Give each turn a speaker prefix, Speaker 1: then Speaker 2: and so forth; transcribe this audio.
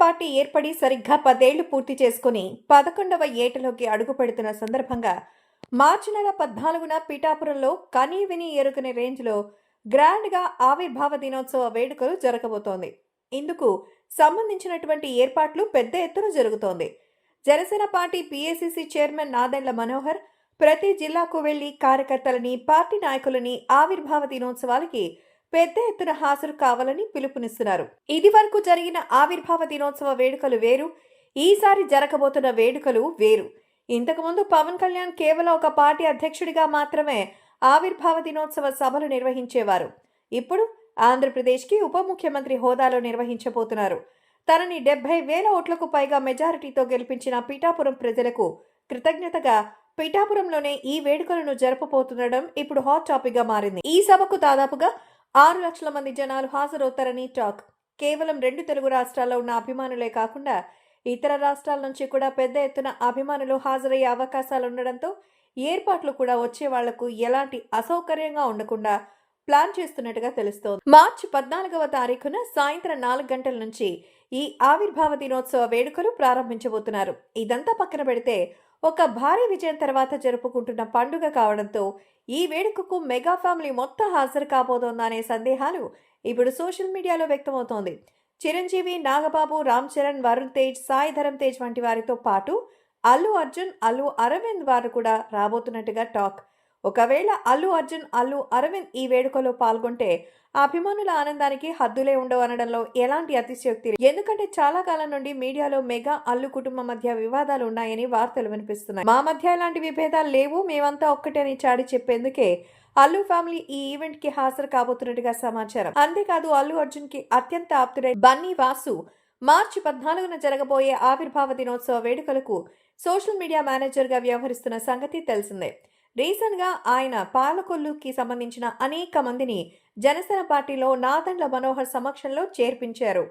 Speaker 1: Party ఏర్పడి సరిగ్గా 10 ఏళ్లు పూర్తి చేసుకుని 11వ ఏటలోకి అడుగు పెడుతున్న సందర్భంగా మార్చి నెల 14న పిఠాపురంలో కనీ విని ఎరుగని రేంజ్లో గ్రాండ్గా ఆవిర్భావ దినోత్సవ వేడుకలు జరగబోతోంది. ఇందుకు సంబంధించినటువంటి ఏర్పాట్లు పెద్ద ఎత్తున జరుగుతోంది. జనసేన పార్టీ పీఏసీసీ చైర్మన్ నాదెండ్ల మనోహర్ ప్రతి జిల్లాకు వెళ్లి కార్యకర్తలని, పార్టీ నాయకులని ఆవిర్భావ దినోత్సవాలకి పెద్ద ఎత్తున హాజరు కావాలని పిలుపునిస్తున్నారు. ఇది వరకు జరిగిన ఆవిర్భావ దినోత్సవ వేడుకలు వేరు, ఈసారి జరగబోతున్న వేడుకలు వేరు. ఇంతకుముందు పవన్ కళ్యాణ్ కేవలం ఒక పార్టీ అధ్యక్షుడిగా మాత్రమే ఆవిర్భావ దినోత్సవ సభలు నిర్వహించేవారు. ఇప్పుడు ఆంధ్రప్రదేశ్కి ఉప ముఖ్యమంత్రి హోదాలో నిర్వహించబోతున్నారు. తనని 70,000 ఓట్లకు పైగా మెజారిటీతో గెలిపించిన పిఠాపురం ప్రజలకు కృతజ్ఞతగా పిఠాపురంలోనే ఈ వేడుకలను జరపబోతుండడం ఇప్పుడు హాట్ టాపిక్ గా మారింది. ఈ సభకు దాదాపుగా 6 లక్షల మంది జనాలు హాజరవుతారని టాక్. కేవలం 2 తెలుగు రాష్ట్రాల్లో ఉన్న అభిమానులే కాకుండా ఇతర రాష్ట్రాల నుంచి కూడా పెద్ద ఎత్తున అభిమానులు హాజరయ్యే అవకాశాలుండడంతో ఏర్పాట్లు కూడా వచ్చే వాళ్లకు ఎలాంటి అసౌకర్యంగా ఉండకుండా ప్లాన్ చేస్తున్నట్టుగా తెలుస్తోంది. మార్చి 14వ తారీఖున సాయంత్రం 4 గంటల నుంచి ఈ ఆవిర్భావ దినోత్సవ వేడుకలు ప్రారంభించబోతున్నారు. ఇదంతా పక్కన పెడితే ఒక భారీ విజయం తర్వాత జరుపుకుంటున్న పండుగ కావడంతో ఈ వేడుకకు మెగా ఫ్యామిలీ మొత్తం హాజరు కాబోతోందనే సందేహాలు ఇప్పుడు సోషల్ మీడియాలో వ్యక్తమవుతోంది. చిరంజీవి, నాగబాబు, రామ్ చరణ్, వరుణ్ తేజ్, సాయి ధరమ్ తేజ్ వంటి వారితో పాటు అల్లు అర్జున్, అల్లు అరవింద్ వారు కూడా రాబోతున్నట్టుగా టాక్. ఒకవేళ అల్లు అర్జున్, అల్లు అరవింద్ ఈ వేడుకలో పాల్గొంటే అభిమానుల ఆనందానికి హద్దులే ఉండవు అనడంలో ఎలాంటి అతిశయోక్తి లేదు. ఎందుకంటే చాలా కాలం నుండి మీడియాలో మెగా, అల్లు కుటుంబం మధ్య వివాదాలు ఉన్నాయని వార్తలు వినిపిస్తున్నాయి. మా మధ్య ఎలాంటి విభేదాలు లేవు, మేమంతా ఒక్కటే అని చాటి చెప్పేందుకే అల్లు ఫ్యామిలీ ఈ ఈవెంట్ కి హాజరు కాబోతున్నట్టుగా సమాచారం. అంతేకాదు అల్లు అర్జున్ కి అత్యంత ఆప్తుడై బన్నీ వాసు మార్చి 14న జరగబోయే ఆవిర్భావ దినోత్సవ వేడుకలకు సోషల్ మీడియా మేనేజర్ గా వ్యవహరిస్తున్న సంగతి తెలిసిందే. రీసెంట్ గా ఆయన పాలకొల్లుకి సంబంధించిన అనేక మందిని జనసేన పార్టీలో నాదెండ్ల మనోహర్ సమక్షంలో చేర్పించారు.